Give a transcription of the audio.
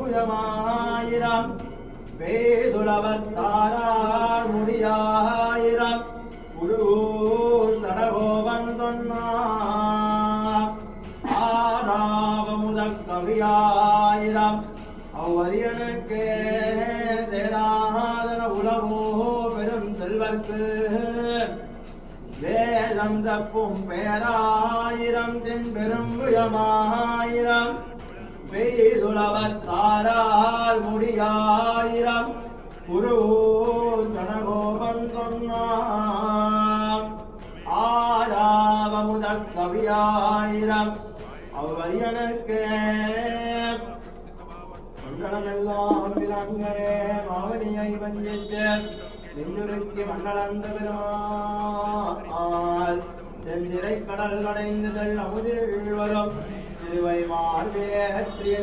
பெரும்புயமாயிரம் பேதுளவத்தாரார் முடியாயிரம் குருவூர் சடகோபன் சொன்னார் ஆறாவமுதக் கவியாயிரம் அவ்வரியனுக்கே சேராதன உலகோ பெரும் செல்வர்க்கு வேதம் தப்பும் பேராயிரம் தென் பெரும்புயமாயிரம் பெய்துளவத்தாரார் முடியாயிரம் குருவூர் சடகோபன் சொன்னார் ஆறாவமுதக் கவியாயிரம் அவ்வரியனுக்கே மங்களமெல்லாம் விளங்கே மாவனியை வஞ்சித்து நெஞ்சுருக்கி மண்டலந்த பெருமாள் தென்திரை கடல் அடைந்துதல் அமுதில் வரும் திருவை மார்பேற்றிய